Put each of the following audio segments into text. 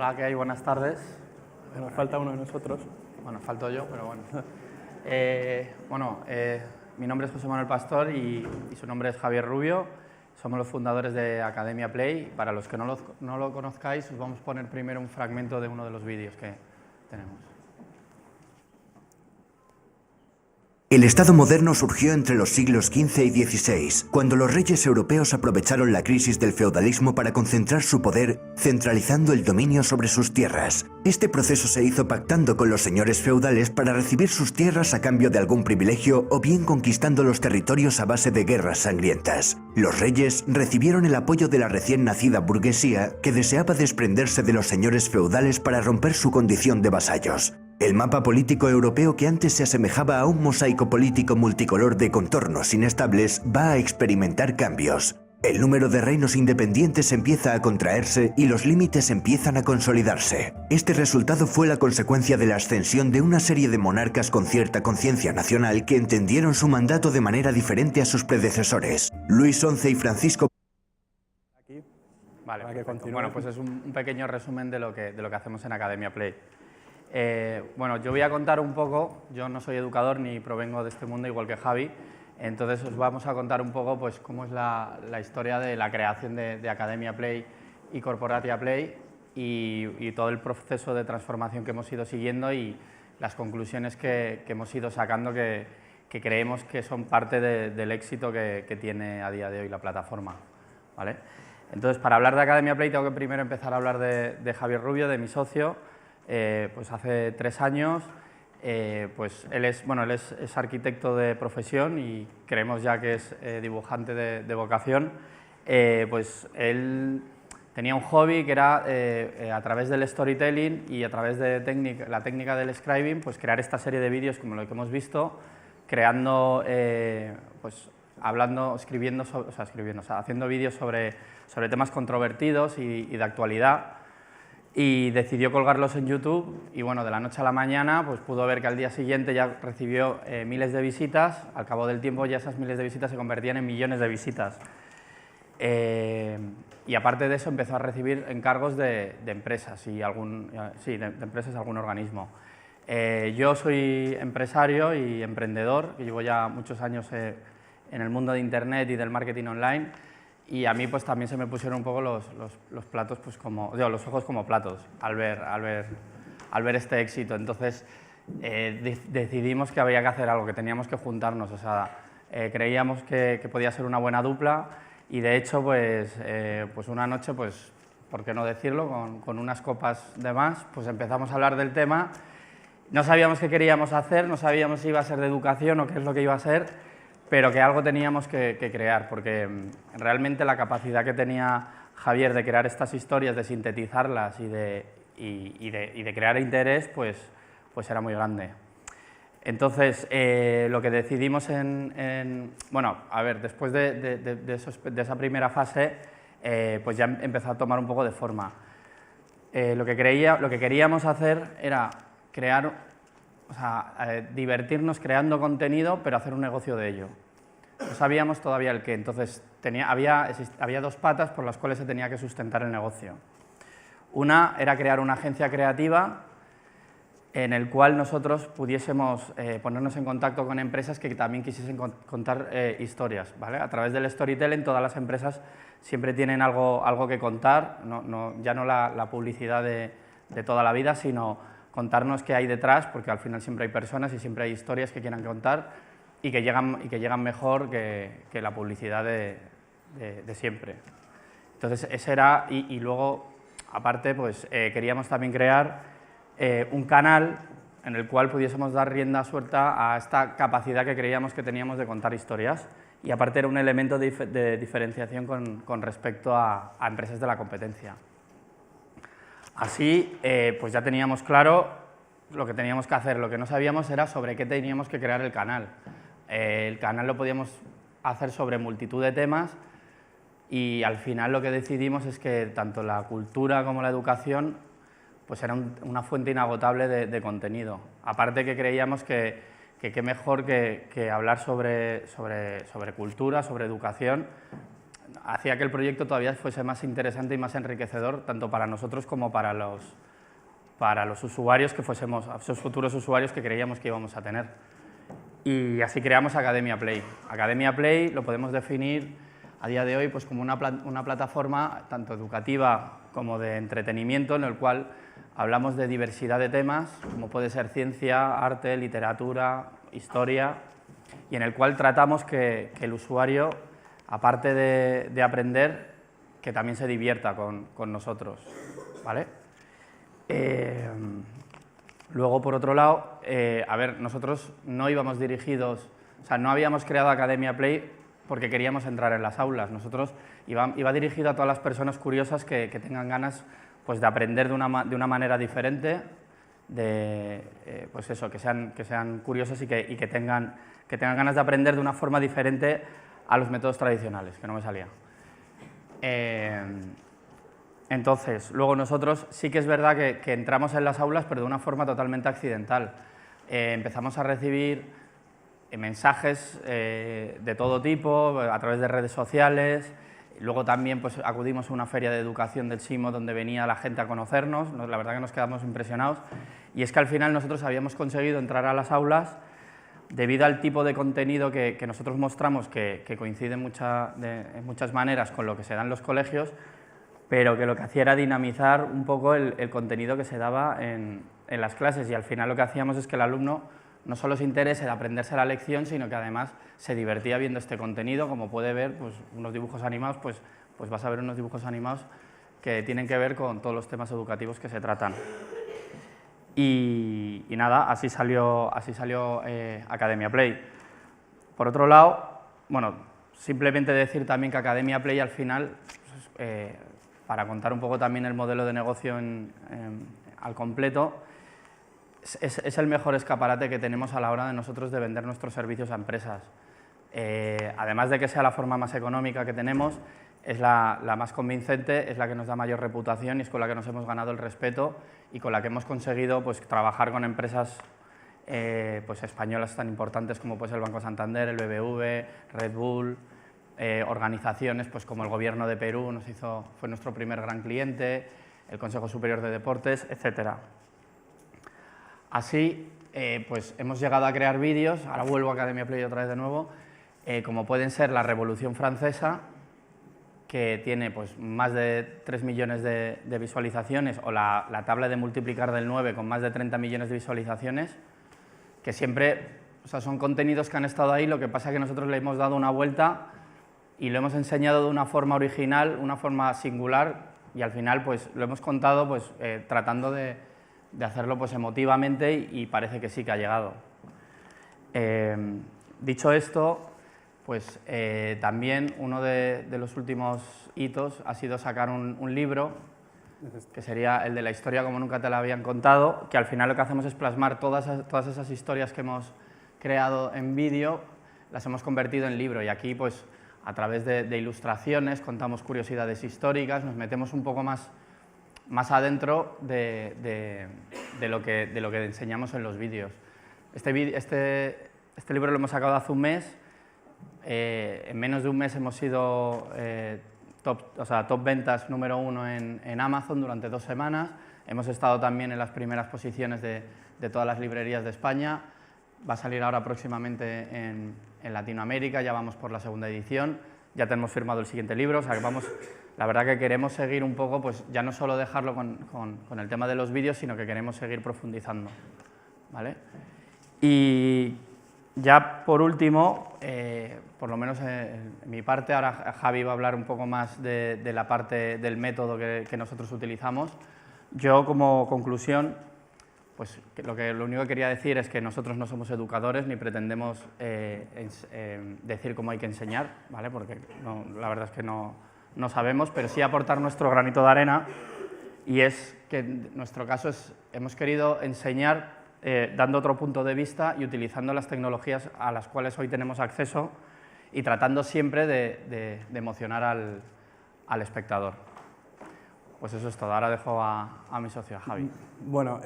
Hola, ¿qué hay? Buenas tardes. Nos falta uno de nosotros. Bueno, falto yo, pero bueno. Mi nombre es José Manuel Pastor y su nombre es Javier Rubio. Somos los fundadores de Academia Play. Para los que no lo conozcáis, os vamos a poner primero un fragmento de uno de los vídeos que tenemos. El Estado moderno surgió entre los siglos XV y XVI, cuando los reyes europeos aprovecharon la crisis del feudalismo para concentrar su poder, centralizando el dominio sobre sus tierras. Este proceso se hizo pactando con los señores feudales para recibir sus tierras a cambio de algún privilegio o bien conquistando los territorios a base de guerras sangrientas. Los reyes recibieron el apoyo de la recién nacida burguesía, que deseaba desprenderse de los señores feudales para romper su condición de vasallos. El mapa político europeo, que antes se asemejaba a un mosaico político multicolor de contornos inestables, va a experimentar cambios. El número de reinos independientes empieza a contraerse y los límites empiezan a consolidarse. Este resultado fue la consecuencia de la ascensión de una serie de monarcas con cierta conciencia nacional que entendieron su mandato de manera diferente a sus predecesores. Luis XI y Francisco. Vale, bueno, pues es un pequeño resumen de lo que hacemos en Academia Play. Bueno, yo voy a contar un poco, yo no soy educador ni provengo de este mundo igual que Javi, entonces os vamos a contar un poco pues cómo es la historia de la creación de Academia Play y Corporatia Play y todo el proceso de transformación que hemos ido siguiendo y las conclusiones que hemos ido sacando que creemos que son parte del éxito que tiene a día de hoy la plataforma, ¿vale? Entonces, para hablar de Academia Play tengo que primero empezar a hablar de Javier Rubio, de mi socio. Pues hace 3 años, pues él es arquitecto de profesión y creemos ya que es dibujante de vocación. Pues él tenía un hobby que era a través del storytelling y a través de la técnica del scribing, pues crear esta serie de vídeos como lo que hemos visto, creando, pues hablando, haciendo vídeos sobre temas controvertidos y de actualidad. Y decidió colgarlos en YouTube y bueno, de la noche a la mañana pues pudo ver que al día siguiente ya recibió miles de visitas. Al cabo del tiempo ya esas miles de visitas se convertían en millones de visitas. Y aparte de eso empezó a recibir encargos de empresas y de empresas, algún organismo. Yo soy empresario y emprendedor, que llevo ya muchos años en el mundo de Internet y del marketing online. Y a mí pues también se me pusieron un poco los platos, pues como, digo, los ojos como platos al ver este éxito. Entonces decidimos que había que hacer algo, que teníamos que juntarnos. O sea, creíamos que podía ser una buena dupla y de hecho pues una noche, pues por qué no decirlo, con unas copas de más, pues empezamos a hablar del tema. No sabíamos qué queríamos hacer, no sabíamos si iba a ser de educación o qué es lo que iba a ser, pero que algo teníamos que crear, porque realmente la capacidad que tenía Javier de crear estas historias, de sintetizarlas y de crear interés, pues era muy grande. Entonces, lo que decidimos bueno, a ver, después de esa primera fase, pues ya empezó a tomar un poco de forma. Lo que queríamos hacer era crear, divertirnos creando contenido, pero hacer un negocio de ello. No sabíamos todavía el qué, entonces había 2 patas por las cuales se tenía que sustentar el negocio. Una era crear una agencia creativa en el cual nosotros pudiésemos ponernos en contacto con empresas que también quisiesen contar historias, ¿vale? A través del storytelling todas las empresas siempre tienen algo que contar, ya no la publicidad de toda la vida, sino contarnos qué hay detrás, porque al final siempre hay personas y siempre hay historias que quieran contar y que llegan mejor que la publicidad de siempre. Entonces, ese era, y luego, aparte, pues queríamos también crear un canal en el cual pudiésemos dar rienda suelta a esta capacidad que creíamos que teníamos de contar historias, y aparte era un elemento de diferenciación con respecto a empresas de la competencia. Así, pues ya teníamos claro lo que teníamos que hacer. Lo que no sabíamos era sobre qué teníamos que crear el canal. El canal lo podíamos hacer sobre multitud de temas y al final lo que decidimos es que tanto la cultura como la educación pues era una fuente inagotable de contenido. Aparte que creíamos que qué mejor que hablar sobre cultura, sobre educación, hacía que el proyecto todavía fuese más interesante y más enriquecedor, tanto para nosotros como para los usuarios que fuésemos, esos futuros usuarios que creíamos que íbamos a tener. Y así creamos Academia Play. Academia Play lo podemos definir a día de hoy pues, como una plataforma tanto educativa como de entretenimiento, en el cual hablamos de diversidad de temas, como puede ser ciencia, arte, literatura, historia, y en el cual tratamos que el usuario, aparte de aprender, que también se divierta con nosotros, ¿vale? Luego, por otro lado, a ver, nosotros no íbamos dirigidos, o sea, no habíamos creado Academia Play porque queríamos entrar en las aulas. Nosotros iba dirigido a todas las personas curiosas que tengan ganas pues, de aprender de una manera diferente, pues eso, que sean curiosos y que tengan ganas de aprender de una forma diferente a los métodos tradicionales, que no me salía. Entonces, luego nosotros sí que es verdad que entramos en las aulas, pero de una forma totalmente accidental. Empezamos a recibir mensajes de todo tipo, a través de redes sociales. Luego también pues, acudimos a una feria de educación del SIMO donde venía la gente a conocernos. La verdad que nos quedamos impresionados. Y es que al final nosotros habíamos conseguido entrar a las aulas debido al tipo de contenido que nosotros mostramos, que coincide en muchas maneras con lo que se da en los colegios, pero que lo que hacía era dinamizar un poco el contenido que se daba en las clases, y al final lo que hacíamos es que el alumno no solo se interese de aprenderse la lección, sino que además se divertía viendo este contenido. Como puede ver, pues, unos dibujos animados, pues vas a ver unos dibujos animados que tienen que ver con todos los temas educativos que se tratan. Y nada, así salió Academia Play. Por otro lado, bueno, simplemente decir también que Academia Play al final, para contar un poco también el modelo de negocio al completo, es el mejor escaparate que tenemos a la hora de nosotros de vender nuestros servicios a empresas. Además de que sea la forma más económica que tenemos, es la más convincente, es la que nos da mayor reputación y es con la que nos hemos ganado el respeto y con la que hemos conseguido pues, trabajar con empresas pues, españolas tan importantes como pues, el Banco Santander, el BBV, Red Bull, organizaciones pues, como el Gobierno de Perú fue nuestro primer gran cliente, el Consejo Superior de Deportes, etcétera. Así, pues hemos llegado a crear vídeos, ahora vuelvo a Academia Play otra vez de nuevo, como pueden ser la Revolución Francesa, que tiene pues, más de 3 millones de visualizaciones, o la tabla de multiplicar del 9 con más de 30 millones de visualizaciones, que siempre, o sea, son contenidos que han estado ahí, lo que pasa es que nosotros le hemos dado una vuelta y lo hemos enseñado de una forma original, una forma singular, y al final pues, lo hemos contado pues, tratando de hacerlo pues, emotivamente y parece que sí que ha llegado. Dicho esto, pues también uno de los últimos hitos ha sido sacar un libro, que sería el de la historia como nunca te la habían contado, que al final lo que hacemos es plasmar todas esas historias que hemos creado en vídeo, las hemos convertido en libro, y aquí pues a través de ilustraciones contamos curiosidades históricas, nos metemos un poco más adentro de lo que enseñamos en los vídeos. Este libro lo hemos sacado hace un mes, en menos de un mes hemos sido top ventas número 1 en Amazon durante 2 semanas, hemos estado también en las primeras posiciones de todas las librerías de España, va a salir ahora próximamente en Latinoamérica, ya vamos por la 2ª edición, ya tenemos firmado el siguiente libro, o sea que la verdad que queremos seguir un poco, pues ya no solo dejarlo con el tema de los vídeos, sino que queremos seguir profundizando, ¿vale? Y ya por último, por lo menos en mi parte, ahora Javi va a hablar un poco más de la parte del método que nosotros utilizamos. Yo como conclusión, pues lo único que quería decir es que nosotros no somos educadores ni pretendemos decir cómo hay que enseñar, ¿vale? Porque la verdad es que no sabemos, pero sí aportar nuestro granito de arena, y es que en nuestro caso hemos querido enseñar dando otro punto de vista y utilizando las tecnologías a las cuales hoy tenemos acceso y tratando siempre de emocionar al espectador. Pues eso es todo, ahora dejo a mi socio, a Javi. Bueno,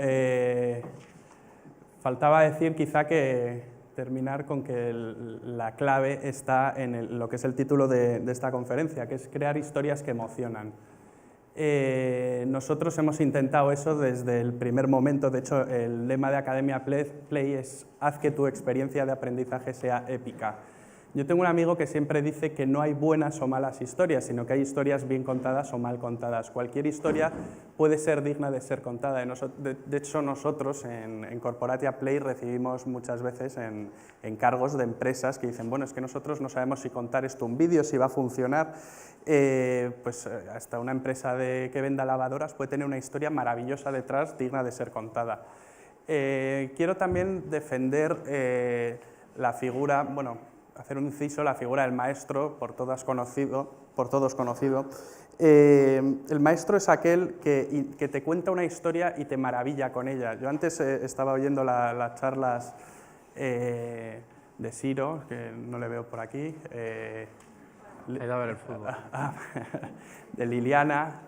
faltaba decir quizá que terminar con que la clave está en lo que es el título de esta conferencia, que es crear historias que emocionan. Nosotros hemos intentado eso desde el primer momento. De hecho, el lema de Academia Play es haz que tu experiencia de aprendizaje sea épica. Yo tengo un amigo que siempre dice que no hay buenas o malas historias, sino que hay historias bien contadas o mal contadas. Cualquier historia puede ser digna de ser contada. De hecho, nosotros en Corporatia Play recibimos muchas veces encargos de empresas que dicen, bueno, es que nosotros no sabemos si contar esto un vídeo, si va a funcionar. Pues hasta una empresa que venda lavadoras puede tener una historia maravillosa detrás, digna de ser contada. Quiero también defender la figura, bueno, hacer un inciso, la figura del maestro, por todos conocido. El maestro es aquel que te cuenta una historia y te maravilla con ella. Yo antes estaba oyendo las charlas de Siro, que no le veo por aquí, He ido a ver el fútbol. de Liliana,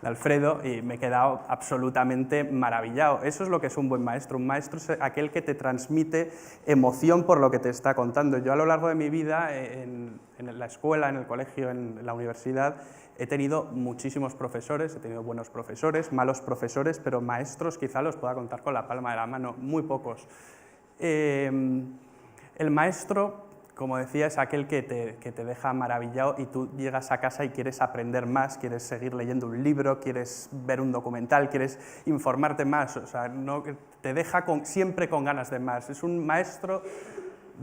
de Alfredo, y me he quedado absolutamente maravillado. Eso es lo que es un buen maestro. Un maestro es aquel que te transmite emoción por lo que te está contando. Yo a lo largo de mi vida, en la escuela, en el colegio, en la universidad, he tenido muchísimos profesores, he tenido buenos profesores, malos profesores, pero maestros quizá los pueda contar con la palma de la mano, muy pocos. El maestro, como decía, es aquel que te deja maravillado y tú llegas a casa y quieres aprender más, quieres seguir leyendo un libro, quieres ver un documental, quieres informarte más, o sea, no, te deja siempre con ganas de más. Es un maestro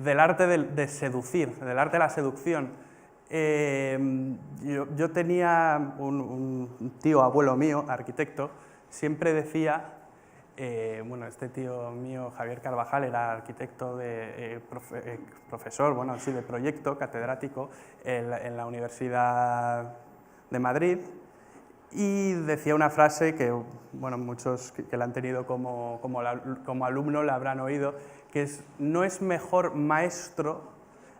del arte de seducir, del arte de la seducción. Yo tenía un tío, abuelo mío, arquitecto, siempre decía... bueno, este tío mío, Javier Carvajal, era arquitecto, profesor, bueno, sí, de proyecto, catedrático en la Universidad de Madrid, y decía una frase que, bueno, muchos que la han tenido como alumno la habrán oído, que es: no es mejor maestro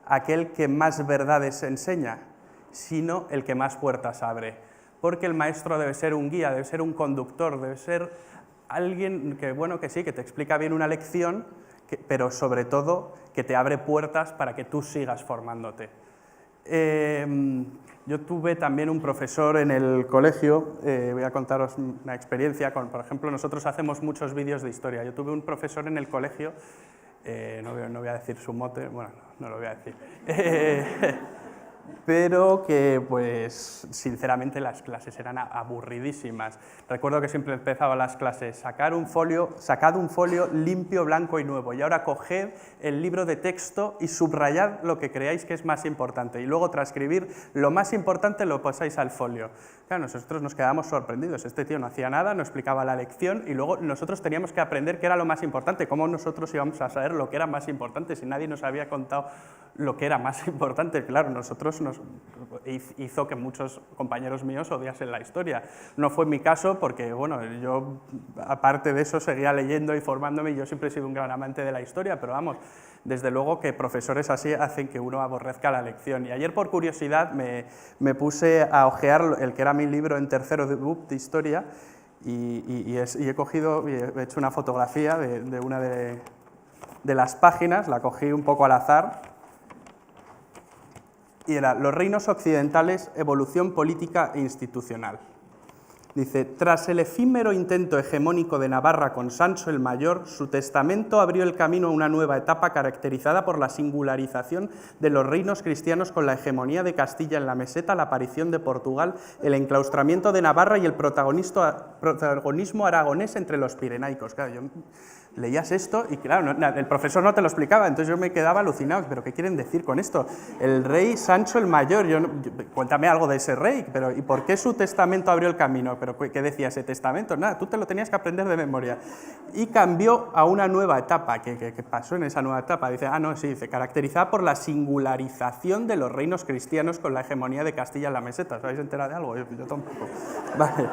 aquel que más verdades enseña, sino el que más puertas abre, porque el maestro debe ser un guía, debe ser un conductor, debe ser alguien que, bueno, que sí, que te explica bien una lección, pero sobre todo que te abre puertas para que tú sigas formándote. Yo tuve también un profesor en el colegio, voy a contaros una experiencia, por ejemplo, nosotros hacemos muchos vídeos de historia. Yo tuve un profesor en el colegio, no voy a decir su mote, bueno, no lo voy a decir, pero que, pues, sinceramente las clases eran aburridísimas. Recuerdo que siempre empezaba las clases: sacad un folio limpio, blanco y nuevo, y ahora coged el libro de texto y subrayad lo que creáis que es más importante, y luego transcribir lo más importante lo pasáis al folio. Claro, nosotros nos quedábamos sorprendidos. Este tío no hacía nada, no explicaba la lección, y luego nosotros teníamos que aprender qué era lo más importante. ¿Cómo nosotros íbamos a saber lo que era más importante si nadie nos había contado lo que era más importante? Claro, hizo que muchos compañeros míos odiasen la historia. No fue mi caso porque, bueno, yo aparte de eso seguía leyendo y formándome, y yo siempre he sido un gran amante de la historia, pero vamos, desde luego que profesores así hacen que uno aborrezca la lección. Y ayer, por curiosidad, me puse a hojear el que era mi libro en tercero de historia, y he cogido y he hecho una fotografía de una de las páginas, la cogí un poco al azar, y era: los reinos occidentales, evolución política e institucional. Dice: tras el efímero intento hegemónico de Navarra con Sancho el Mayor, su testamento abrió el camino a una nueva etapa caracterizada por la singularización de los reinos cristianos con la hegemonía de Castilla en la meseta, la aparición de Portugal, el enclaustramiento de Navarra y el protagonismo aragonés entre los pirenaicos. Claro, yo leías esto y, claro, el profesor no te lo explicaba, entonces yo me quedaba alucinado. ¿Pero qué quieren decir con esto? El rey Sancho el Mayor, cuéntame algo de ese rey, pero ¿y por qué su testamento abrió el camino? ¿Pero qué decía ese testamento? Nada, tú te lo tenías que aprender de memoria. Y cambió a una nueva etapa. ¿Qué pasó en esa nueva etapa? Dice, dice, caracterizada por la singularización de los reinos cristianos con la hegemonía de Castilla en la meseta. ¿Os habéis enterado de algo? Yo tampoco. Vale.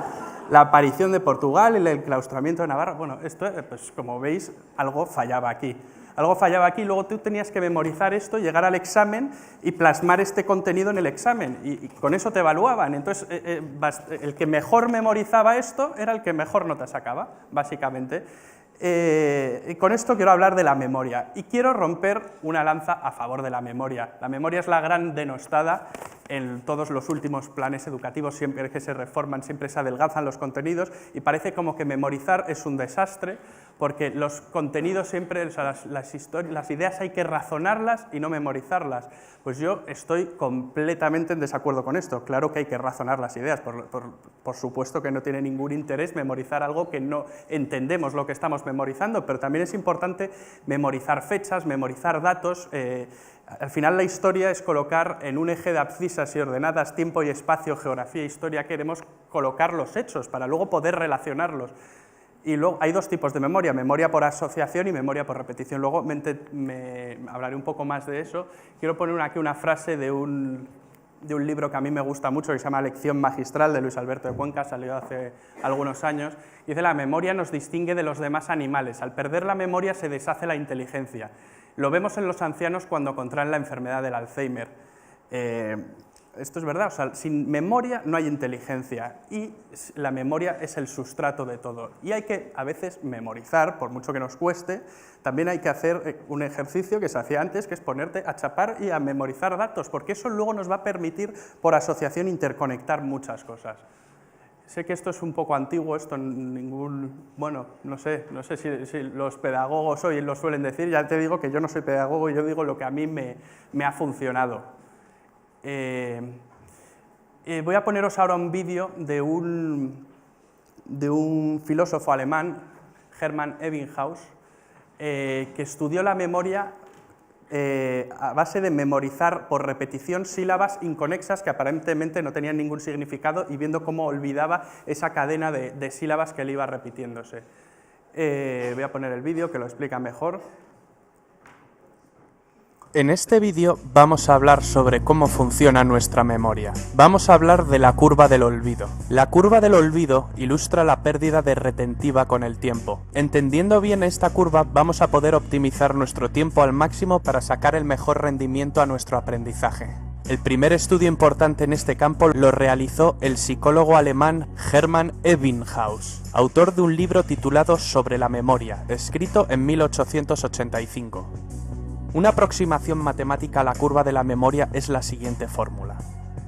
La aparición de Portugal, el enclaustramiento de Navarra. Bueno, esto, pues como veis, algo fallaba aquí. Algo fallaba aquí, luego tú tenías que memorizar esto, llegar al examen y plasmar este contenido en el examen, y con eso te evaluaban. Entonces, el que mejor memorizaba esto era el que mejor nota sacaba, básicamente. Y con esto quiero hablar de la memoria, y quiero romper una lanza a favor de la memoria. La memoria es la gran denostada en todos los últimos planes educativos, siempre que se reforman, siempre se adelgazan los contenidos, y parece como que memorizar es un desastre, porque los contenidos siempre, o sea, las ideas hay que razonarlas y no memorizarlas. Pues yo estoy completamente en desacuerdo con esto. Claro que hay que razonar las ideas, por supuesto que no tiene ningún interés memorizar algo que no entendemos lo que estamos memorizando, pero también es importante memorizar fechas, memorizar datos. Al final la historia es colocar en un eje de abscisas y ordenadas, tiempo y espacio, geografía e historia, queremos colocar los hechos para luego poder relacionarlos. Y luego hay dos tipos de memoria, memoria por asociación y memoria por repetición. Luego me hablaré un poco más de eso. Quiero poner aquí una frase de un libro que a mí me gusta mucho, que se llama Lección magistral, de Luis Alberto de Cuenca, salió hace algunos años. Dice: la memoria nos distingue de los demás animales. Al perder la memoria se deshace la inteligencia. Lo vemos en los ancianos cuando contraen la enfermedad del Alzheimer. Esto es verdad, o sea, sin memoria no hay inteligencia, y la memoria es el sustrato de todo. Y hay que, a veces, memorizar, por mucho que nos cueste. También hay que hacer un ejercicio que se hacía antes, que es ponerte a chapar y a memorizar datos, porque eso luego nos va a permitir, por asociación, interconectar muchas cosas. Sé que esto es un poco antiguo, esto bueno, no sé si los pedagogos hoy lo suelen decir. Ya te digo que yo no soy pedagogo, y yo digo lo que a mí me ha funcionado. Voy a poneros ahora un vídeo de un filósofo alemán, Hermann Ebbinghaus, que estudió la memoria a base de memorizar por repetición sílabas inconexas que aparentemente no tenían ningún significado, y viendo cómo olvidaba esa cadena de sílabas que le iba repitiéndose. Voy a poner el vídeo que lo explica mejor. En este vídeo vamos a hablar sobre cómo funciona nuestra memoria. Vamos a hablar de la curva del olvido. La curva del olvido ilustra la pérdida de retentiva con el tiempo. Entendiendo bien esta curva, vamos a poder optimizar nuestro tiempo al máximo para sacar el mejor rendimiento a nuestro aprendizaje. El primer estudio importante en este campo lo realizó el psicólogo alemán Hermann Ebbinghaus, autor de un libro titulado Sobre la memoria, escrito en 1885. Una aproximación matemática a la curva de la memoria es la siguiente fórmula,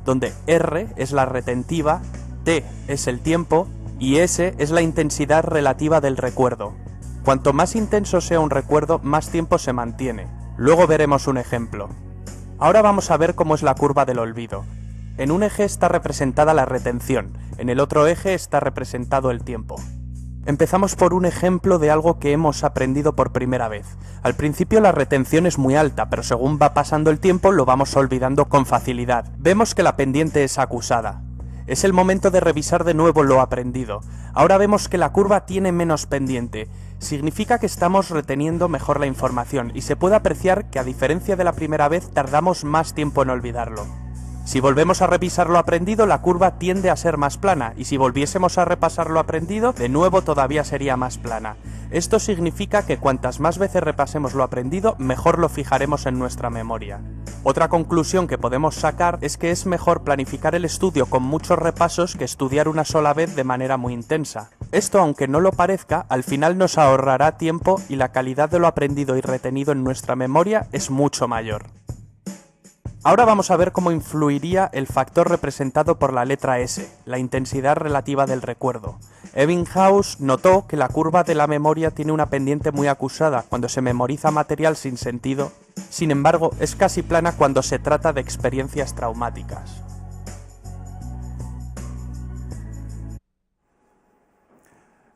donde R es la retentiva, T es el tiempo y S es la intensidad relativa del recuerdo. Cuanto más intenso sea un recuerdo, más tiempo se mantiene. Luego veremos un ejemplo. Ahora vamos a ver cómo es la curva del olvido. En un eje está representada la retención, en el otro eje está representado el tiempo. Empezamos por un ejemplo de algo que hemos aprendido por primera vez. Al principio la retención es muy alta, pero según va pasando el tiempo lo vamos olvidando con facilidad. Vemos que la pendiente es acusada. Es el momento de revisar de nuevo lo aprendido. Ahora vemos que la curva tiene menos pendiente. Significa que estamos reteniendo mejor la información, y se puede apreciar que, a diferencia de la primera vez, tardamos más tiempo en olvidarlo. Si volvemos a revisar lo aprendido, la curva tiende a ser más plana, y si volviésemos a repasar lo aprendido, de nuevo todavía sería más plana. Esto significa que cuantas más veces repasemos lo aprendido, mejor lo fijaremos en nuestra memoria. Otra conclusión que podemos sacar es que es mejor planificar el estudio con muchos repasos que estudiar una sola vez de manera muy intensa. Esto, aunque no lo parezca, al final nos ahorrará tiempo y la calidad de lo aprendido y retenido en nuestra memoria es mucho mayor. Ahora vamos a ver cómo influiría el factor representado por la letra S, la intensidad relativa del recuerdo. Ebbinghaus notó que la curva de la memoria tiene una pendiente muy acusada cuando se memoriza material sin sentido. Sin embargo, es casi plana cuando se trata de experiencias traumáticas.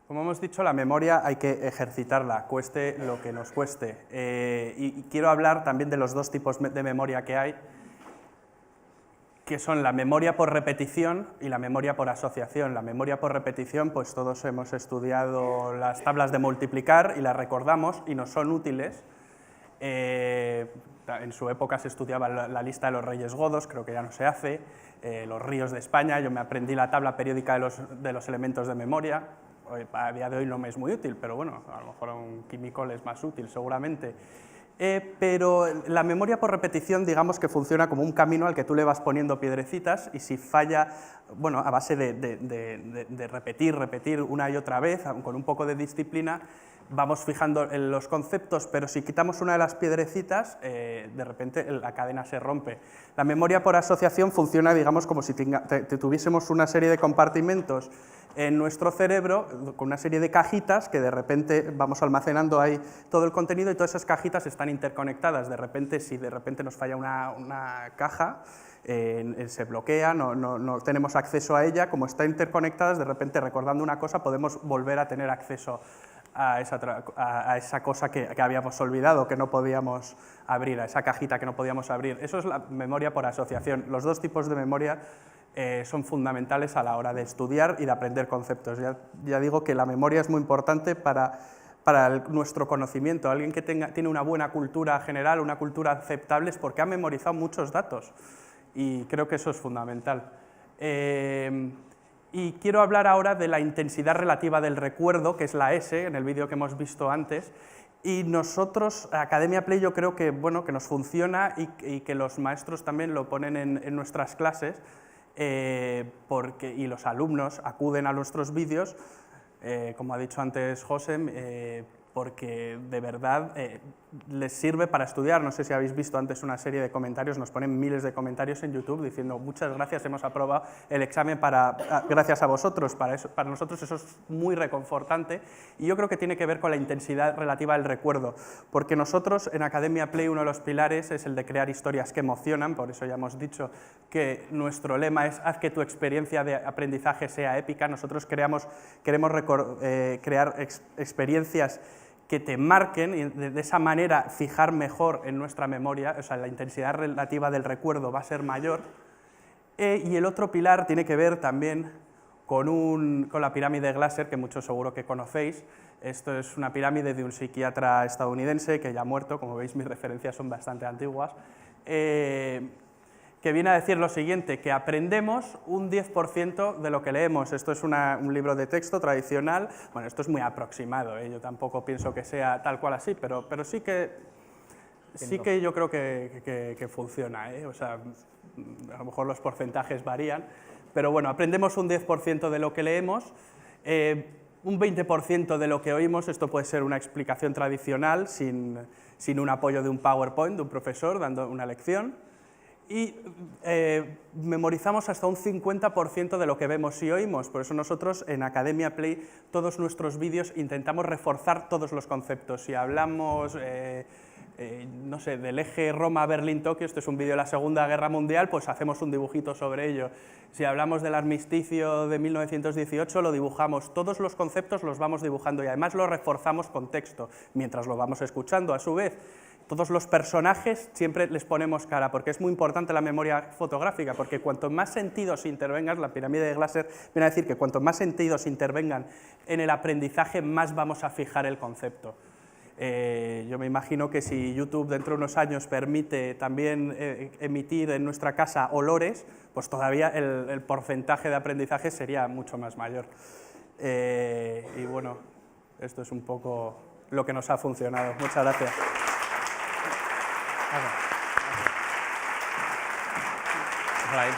Como hemos dicho, la memoria hay que ejercitarla, cueste lo que nos cueste. Y quiero hablar también de los dos tipos de memoria que hay, que son la memoria por repetición y la memoria por asociación. La memoria por repetición, pues todos hemos estudiado las tablas de multiplicar y las recordamos y nos son útiles. En su época se estudiaba la lista de los reyes godos, creo que ya no se hace, los ríos de España. Yo me aprendí la tabla periódica de los elementos de memoria. A día de hoy no me es muy útil, pero bueno, a lo mejor a un químico le es más útil seguramente. Pero la memoria por repetición, digamos que funciona como un camino al que tú le vas poniendo piedrecitas, y si falla, bueno, a base de repetir una y otra vez, con un poco de disciplina, vamos fijando los conceptos, pero si quitamos una de las piedrecitas, de repente la cadena se rompe. La memoria por asociación funciona, digamos, como si tuviésemos una serie de compartimentos en nuestro cerebro, con una serie de cajitas que de repente vamos almacenando ahí todo el contenido y todas esas cajitas están interconectadas. De repente, si de repente nos falla una caja, se bloquea, no tenemos acceso a ella, como está interconectadas, de repente recordando una cosa podemos volver a tener acceso a esa cosa que habíamos olvidado, que no podíamos abrir, a esa cajita que no podíamos abrir. Eso es la memoria por asociación. Los dos tipos de memoria son fundamentales a la hora de estudiar y de aprender conceptos. Ya digo que la memoria es muy importante para nuestro conocimiento. Alguien que tiene una buena cultura general, una cultura aceptable, es porque ha memorizado muchos datos y creo que eso es fundamental. Y quiero hablar ahora de la intensidad relativa del recuerdo, que es la S, en el vídeo que hemos visto antes, y nosotros, Academia Play, yo creo que, bueno, que nos funciona y que los maestros también lo ponen en nuestras clases, y los alumnos acuden a nuestros vídeos, como ha dicho antes José, porque de verdad les sirve para estudiar. No sé si habéis visto antes una serie de comentarios, nos ponen miles de comentarios en YouTube diciendo muchas gracias, hemos aprobado el examen gracias a vosotros. Para nosotros eso es muy reconfortante y yo creo que tiene que ver con la intensidad relativa del recuerdo, porque nosotros en Academia Play uno de los pilares es el de crear historias que emocionan, por eso ya hemos dicho que nuestro lema es haz que tu experiencia de aprendizaje sea épica. Nosotros queremos crear experiencias que te marquen y de esa manera fijar mejor en nuestra memoria, o sea, la intensidad relativa del recuerdo va a ser mayor. Y el otro pilar tiene que ver también con la pirámide de Glasser, que muchos seguro que conocéis. Esto es una pirámide de un psiquiatra estadounidense que ya ha muerto, como veis mis referencias son bastante antiguas, que viene a decir lo siguiente, que aprendemos un 10% de lo que leemos. Esto es un libro de texto tradicional, bueno, esto es muy aproximado, yo tampoco pienso que sea tal cual así, pero sí que yo creo que funciona, o sea, a lo mejor los porcentajes varían, pero bueno, aprendemos un 10% de lo que leemos, un 20% de lo que oímos, esto puede ser una explicación tradicional, sin un apoyo de un PowerPoint, de un profesor dando una lección, y memorizamos hasta un 50% de lo que vemos y oímos. Por eso nosotros en Academia Play, todos nuestros vídeos intentamos reforzar todos los conceptos. Si hablamos, no sé, del eje Roma-Berlín-Tokio, este es un vídeo de la Segunda Guerra Mundial, pues hacemos un dibujito sobre ello. Si hablamos del armisticio de 1918, lo dibujamos. Todos los conceptos los vamos dibujando y además los reforzamos con texto, mientras lo vamos escuchando a su vez. Todos los personajes siempre les ponemos cara, porque es muy importante la memoria fotográfica, porque cuanto más sentidos intervengan, la pirámide de Glasser viene a decir que cuanto más sentidos intervengan en el aprendizaje, más vamos a fijar el concepto. Yo me imagino que si YouTube dentro de unos años permite también emitir en nuestra casa olores, pues todavía el porcentaje de aprendizaje sería mucho más mayor. Y bueno, esto es un poco lo que nos ha funcionado. Muchas gracias. Por ahí.